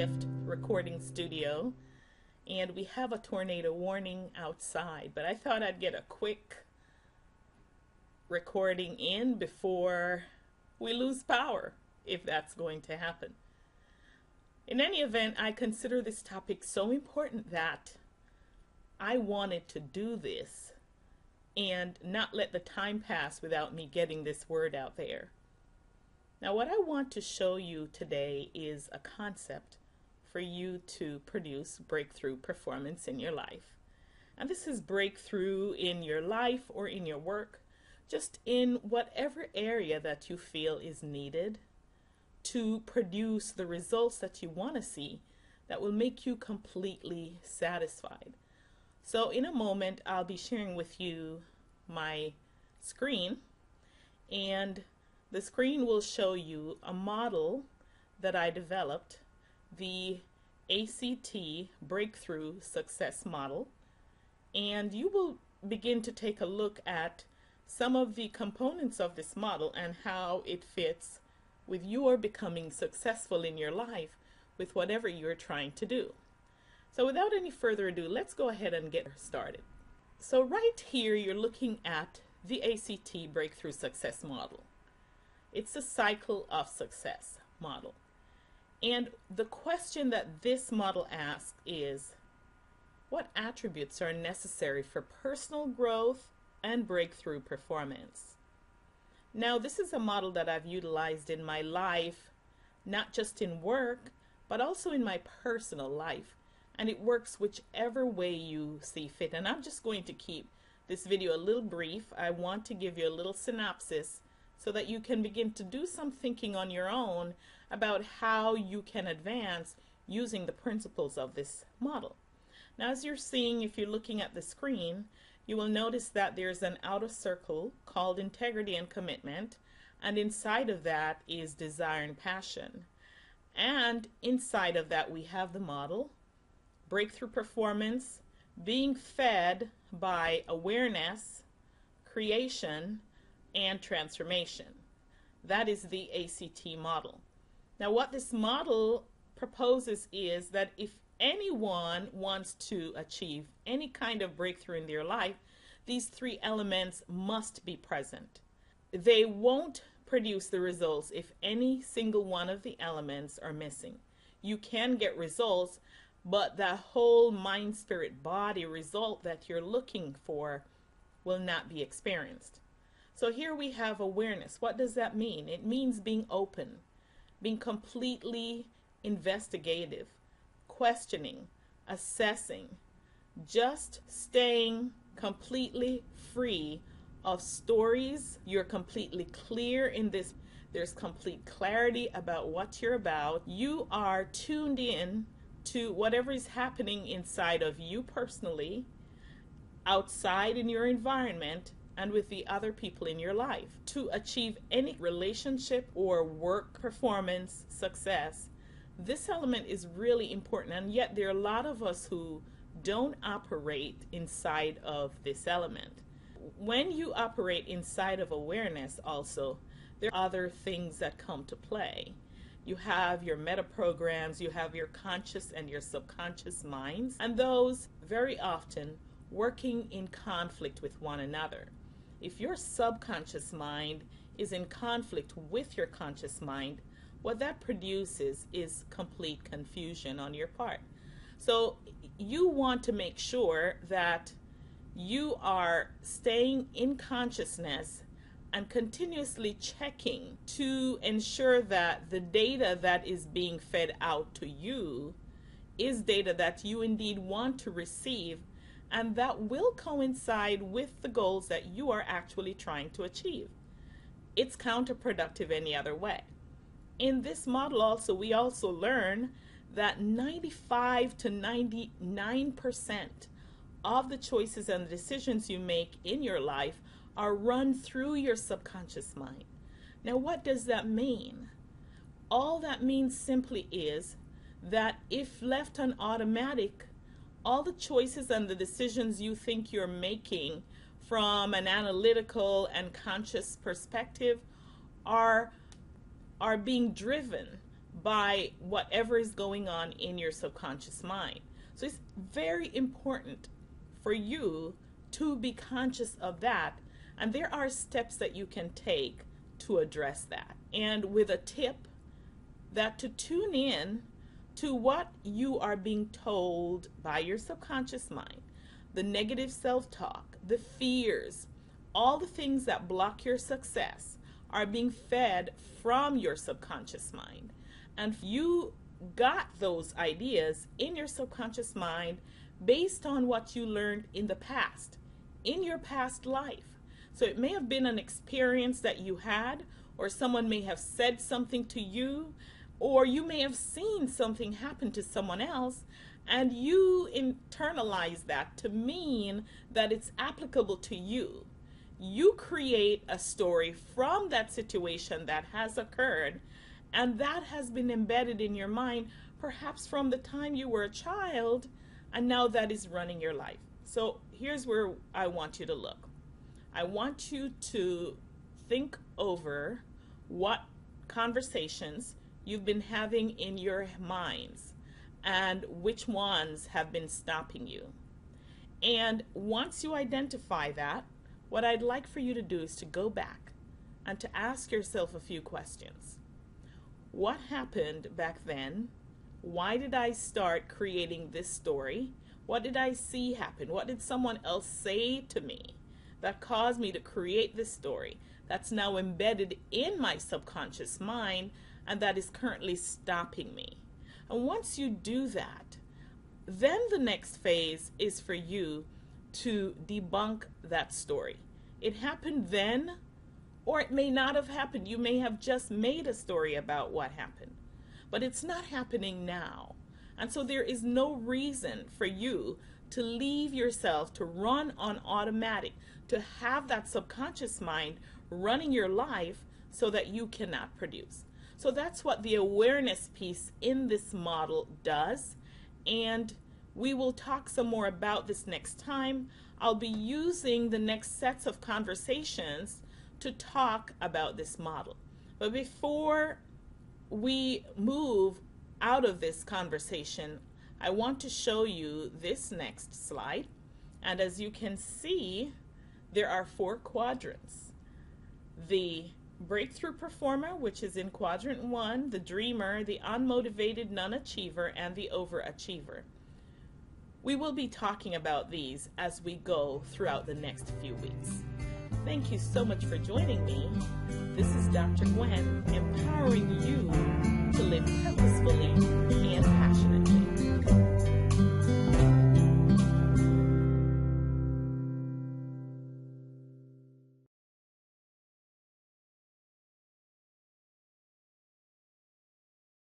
makeshift recording studio, and we have a tornado warning outside, but I thought I'd get a quick recording in before we lose power, if that's going to happen. In any event, I consider this topic so important that I wanted to do this and not let the time pass without me getting this word out there. Now, what I want to show you today is a concept for you to produce breakthrough performance in your life. And this is breakthrough in your life or in your work, just in whatever area that you feel is needed to produce the results that you want to see that will make you completely satisfied. So in a moment, I'll be sharing with you my screen, and the screen will show you a model that I developed, the ACT Breakthrough Success Model, and you will begin to take a look at some of the components of this model and how it fits with your becoming successful in your life with whatever you're trying to do. So without any further ado, let's go ahead and get started. So right here, you're looking at the ACT Breakthrough Success Model. It's a cycle of success model. And the question that this model asks is, what attributes are necessary for personal growth and breakthrough performance? Now, this is a model that I've utilized in my life, not just in work, but also in my personal life. And it works whichever way you see fit. And I'm just going to keep this video a little brief. I want to give you a little synopsis so that you can begin to do some thinking on your own about how you can advance using the principles of this model. Now, as you're seeing, if you're looking at the screen, you will notice that there's an outer circle called integrity and commitment, and inside of that is desire and passion. And inside of that we have the model, breakthrough performance, being fed by awareness, creation, and transformation. That is the ACT model. Now, what this model proposes is that if anyone wants to achieve any kind of breakthrough in their life, these three elements must be present. They won't produce the results if any single one of the elements are missing. You can get results, but that whole mind, spirit, body result that you're looking for will not be experienced. So here we have awareness. What does that mean? It means being open, being completely investigative, questioning, assessing, just staying completely free of stories. You're completely clear in this. There's complete clarity about what you're about. You are tuned in to whatever is happening inside of you personally, outside in your environment, and with the other people in your life. To achieve any relationship or work performance success, this element is really important, and yet there are a lot of us who don't operate inside of this element. When you operate inside of awareness also, there are other things that come to play. You have your meta programs, you have your conscious and your subconscious minds, and those very often working in conflict with one another. If your subconscious mind is in conflict with your conscious mind, what that produces is complete confusion on your part. So you want to make sure that you are staying in consciousness and continuously checking to ensure that the data that is being fed out to you is data that you indeed want to receive, and that will coincide with the goals that you are actually trying to achieve. It's counterproductive any other way. In this model also, we also learn that 95 to 99% of the choices and the decisions you make in your life are run through your subconscious mind. Now, what does that mean? All that means simply is that if left on automatic, all the choices and the decisions you think you're making from an analytical and conscious perspective are being driven by whatever is going on in your subconscious mind. So it's very important for you to be conscious of that. And there are steps that you can take to address that. And with a tip that to tune in to what you are being told by your subconscious mind, the negative self-talk, the fears, all the things that block your success are being fed from your subconscious mind. And you got those ideas in your subconscious mind based on what you learned in the past, in your past life. So it may have been an experience that you had, or someone may have said something to you, or you may have seen something happen to someone else, and you internalize that to mean that it's applicable to you. You create a story from that situation that has occurred, and that has been embedded in your mind, perhaps from the time you were a child, and now that is running your life. So here's where I want you to look. I want you to think over what conversations you've been having in your minds and which ones have been stopping you. And once you identify that, what I'd like for you to do is to go back and to ask yourself a few questions. What happened back then? Why did I start creating this story? What did I see happen? What did someone else say to me that caused me to create this story that's now embedded in my subconscious mind and that is currently stopping me? And once you do that, then the next phase is for you to debunk that story. It happened then, or it may not have happened. You may have just made a story about what happened, but it's not happening now. And so there is no reason for you to leave yourself to run on automatic, to have that subconscious mind running your life so that you cannot produce. So that's what the awareness piece in this model does. And we will talk some more about this next time. I'll be using the next sets of conversations to talk about this model. But before we move out of this conversation, I want to show you this next slide. And as you can see, there are 4 quadrants. The breakthrough performer, which is in quadrant 1, the dreamer, the unmotivated non-achiever, and the overachiever. We will be talking about these as we go throughout the next few weeks. Thank you so much for joining me. This is Dr. Gwen, empowering you to live purposefully